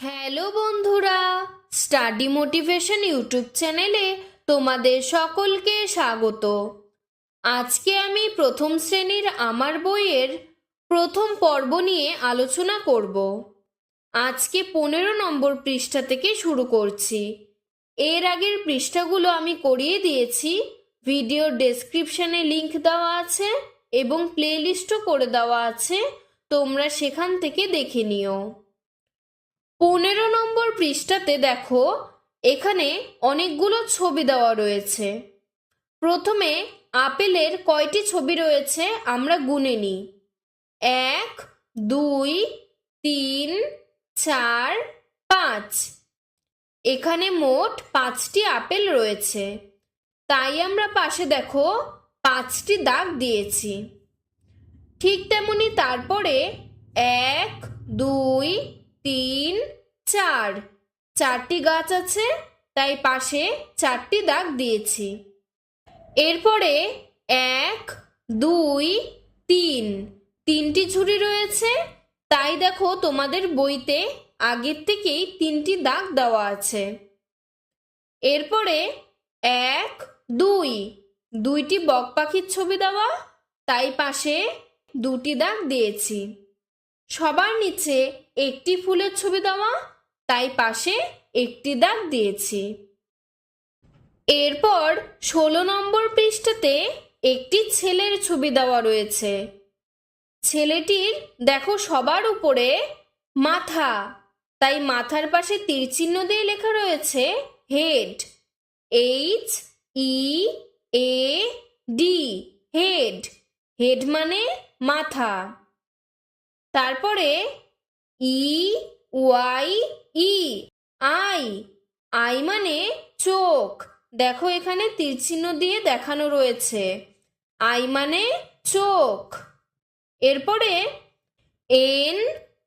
Hello বন্ধুরা, study motivation YouTube চ্যানেলে তোমাদের সকলকে স্বাগত। আজকে আমি প্রথম শ্রেণীর আমার বইয়ের প্রথম পর্ব নিয়ে আলোচনা করব। আজকে 15 নম্বর পৃষ্ঠা থেকে শুরু করছি। এর আগের পৃষ্ঠাগুলো আমি করিয়ে দিয়েছি, ভিডিওর ডেসক্রিপশনে লিংক দেওয়া আছে এবং প্লেলিস্টও করে দেওয়া আছে, তোমরা সেখান থেকে দেখে নিও। 15 নম্বর পৃষ্ঠাতে দেখো, এখানে অনেকগুলো ছবি দেওয়া রয়েছে। প্রথমে আপেলের কয়টি ছবি রয়েছে আমরা গুনে নিই। 1, 2, 3, 4, 5। এখানে মোট 5টি আপেল রয়েছে, তাই আমরা পাশে দেখো 5টি দাগ দিয়েছি। ঠিক তেমনি তারপরে 1, 2, 3, 4, 4টি গাছ আছে, তাই পাশে 4টি দাগ দিয়েছি। এরপরে 1, 2, 3, 3টি ঝুড়ি রয়েছে, তাই দেখো তোমাদের বইতে আগের থেকেই 3টি দাগ দেওয়া আছে। এরপরে 1, 2, 2টি বক পাখির ছবি দেওয়া, তাই পাশে 2টি দাগ দিয়েছি। সবার নিচে একটি ফুলের ছবি দেওয়া, তাই পাশে একটি দাগ দিয়েছি। এরপর 16 নম্বর পৃষ্ঠাতে একটি ছেলের ছবি দেওয়া রয়েছে। ছেলেটির দেখো সবার উপরে মাথা, তাই মাথার পাশে তীর চিহ্ন দিয়ে লেখা রয়েছে হেড, HEAD, হেড। হেড মানে মাথা। তারপরে EYE, আই, আই মানে চোখ। দেখো এখানে তীরচিহ্ন দিয়ে দেখানো রয়েছে, আই মানে চোখ। এরপরে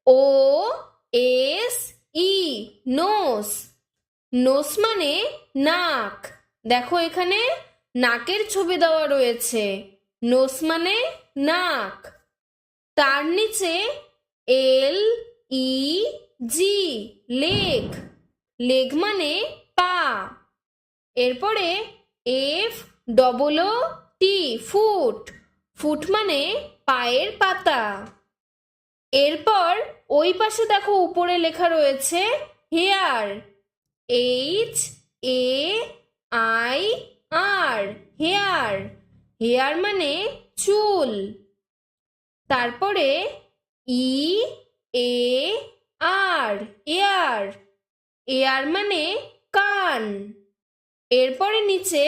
NOSE, নোস, নোস মানে নাক। দেখো এখানে নাকের ছবি দেওয়া রয়েছে, নোস মানে নাক। তার নিচে LEG, লেগ, লেগ মানে পা। এরপরে FOOT, ফুট, ফুট মানে পায়ের পাতা। এরপর ওই পাশে দেখো উপরে লেখা রয়েছে হেয়ার, HAIR, হেয়ার, হেয়ার মানে চুল। তারপরে EAR, এয়ার, এয়ার মানে কান। এরপরে নিচে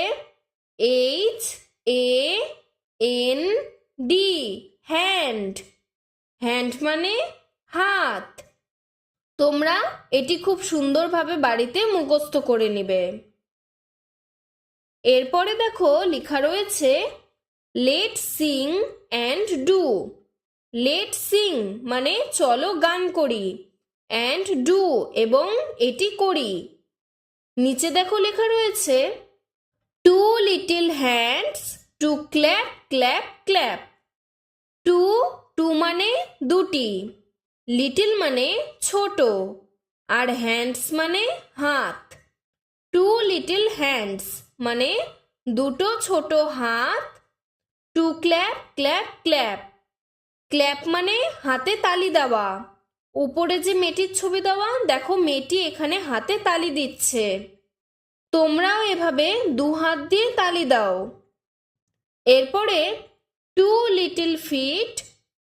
HAND, হ্যান্ড, হ্যান্ড মানে হাত। তোমরা এটি খুব সুন্দরভাবে বাড়িতে মুখস্থ করে নিবে। এরপরে দেখো লেখা রয়েছে let sing and do. Let sing মানে চলো গান করি, অ্যান্ড ডু এবং এটি করি। নিচে দেখো লেখা রয়েছে two little hands to clap clap clap. Two, two মানে দুটি, লিটল মানে ছোট, আর হ্যান্ডস মানে হাত। টু লিটল হ্যান্ডস মানে দুটো ছোট হাত। Two clap clap clap, clap মানে হাতে তালি দেওয়া। উপরে যে মেয়েটির ছবি দেওয়া, দেখো মেয়েটি এখানে হাতে তালি দিচ্ছে। তোমরাও এভাবে 2 হাত দিয়ে তালি দাও। এরপরে two little feet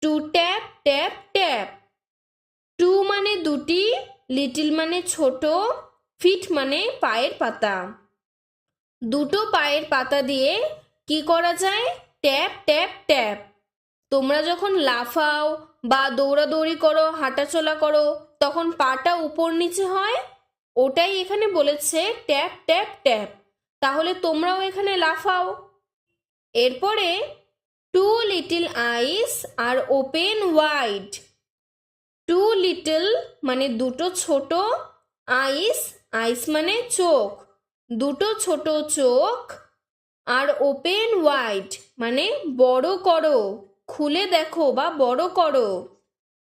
to tap tap tap. Two মানে দুটি, লিটল মানে ছোট, ফিট মানে পায়ের পাতা। দুটো পায়ের পাতা দিয়ে কি করা যায়? Tap tap tap. তোমরা যখন লাফাও বা দৌড়াদৌড়ি করো, হাঁটাচলা করো, তখন পাটা উপর নিচে হয়, ওটাই এখানে বলেছে ট্যাপ ট্যাপ ট্যাপ। তাহলে তোমরাও এখানে লাফাও। এরপরে টু লিটল আইস আর ওপেন ওয়াইড। টু লিটল মানে দুটো ছোট, আইস, আইস মানে চোখ, দুটো ছোট চোখ, আর ওপেন ওয়াইড মানে বড় করো, খুলে দেখো বা বড় করো,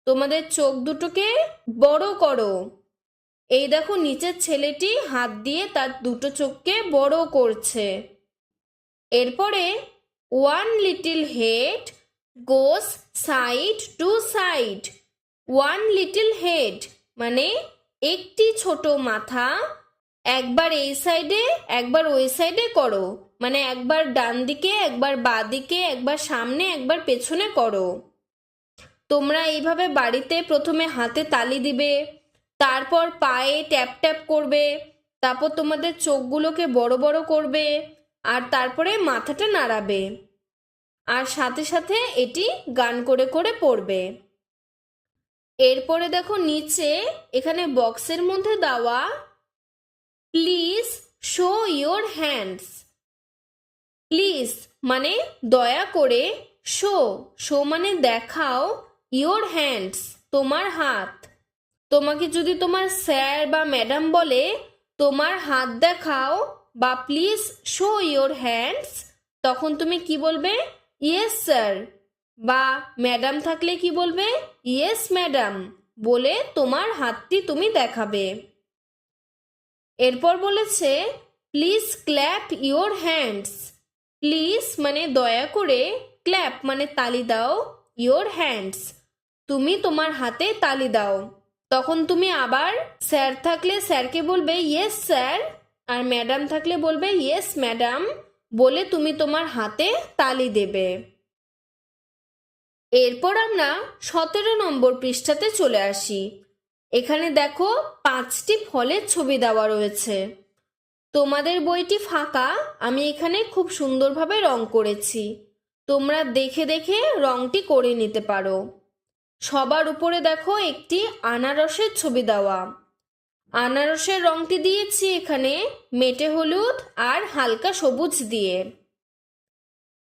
তোমাদের চোখ দুটোকে বড় করো। এই দেখো নিচের ছেলেটি হাত দিয়ে তার দুটো চোখকে বড় করছে। এরপরে one little head goes side to side. One little head মানে একটি ছোট মাথা একবার এই সাইডে একবার ওই সাইডে করো, মানে একবার ডান দিকে একবার বাঁ দিকে একবার সামনে একবার পেছনে করো। তোমরা এইভাবে বাড়িতে প্রথমে হাতে তালি দিবে, তারপর পায়ে ট্যাপ ট্যাপ করবে, তারপর তোমাদের চোখগুলোকে বড় বড় করবে, আর তারপরে মাথাটা নাড়াবে, আর সাথে সাথে এটি গান করে করে পড়বে। এরপরে দেখো নিচে এখানে বক্সের মধ্যে দেওয়া please show your hands. Please মানে দয়া করে, শো শো মানে দেখাও, ইয়োর হ্যান্ডস তোমার হাত। তোমাকে যদি তোমার স্যার বা ম্যাডাম বলে তোমার হাত দেখাও বা প্লিজ শো ইয়োর হ্যান্ডস, তখন তুমি কি বলবে? Yes sir. বা ম্যাডাম থাকলে কি বলবে? ইয়েস ম্যাডাম বলে তোমার হাতটি তুমি দেখাবে। এরপর বলেছে please clap your hands. Please মানে দয়া করে, ক্ল্যাপ মানে তালি দাও, ইয়োর হ্যান্ডস তুমি তোমার হাতে তালি দাও। তখন তুমি আবার স্যার থাকলে স্যারকে বলবে ইয়েস স্যার, আর ম্যাডাম থাকলে বলবে ইয়েস ম্যাডাম বলে তুমি তোমার হাতে তালি দেবে। এরপর আমরা 17 নম্বর পৃষ্ঠাতে চলে আসি। এখানে দেখো 5টি ফলের ছবি দেওয়া রয়েছে। তোমাদের বইটি ফাঁকা, আমি এখানে খুব সুন্দরভাবে রং করেছি, তোমরা দেখে দেখে রংটি করে নিতে পারো। সবার উপরে দেখো একটি আনারসের ছবি দেওয়া। আনারসের রংটি দিয়েছি এখানে মেটে হলুদ আর হালকা সবুজ দিয়ে।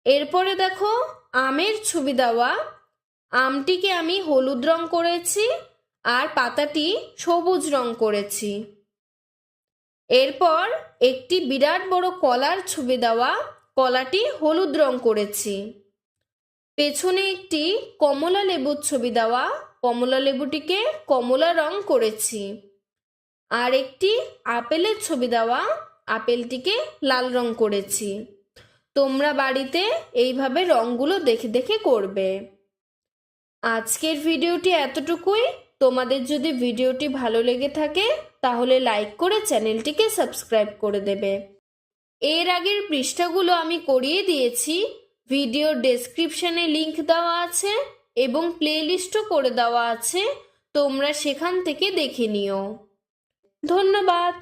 এরপরে দেখো আমের ছবি দেওয়া। আমটিকে আমি হলুদ রং করেছি আর পাতাটি সবুজ রং করেছি। এরপর একটি বিরাট বড় কলার ছবি দেওয়া, কলাটি হলুদ রং করেছি। পেছনে একটি কমলা লেবুর ছবি দেওয়া, কমলা লেবুটিকে কমলা রং করেছি। আর একটি আপেলের ছবি দেওয়া, আপেলটিকে লাল রং করেছি। তোমরা বাড়িতে এইভাবে রংগুলো দেখে দেখে করবে। আজকের ভিডিওটি এতটুকুই। তোমাদের যদি ভিডিওটি ভালো লেগে থাকে তাহলে লাইক করে চ্যানেলটিকে সাবস্ক্রাইব করে দেবে। এর আগের পৃষ্ঠাগুলো আমি করিয়ে দিয়েছি, ভিডিওর ডেসক্রিপশনে লিংক দেওয়া আছে এবং প্লেলিস্টও করে দেওয়া আছে, তোমরা সেখান থেকে দেখে নিও। ধন্যবাদ।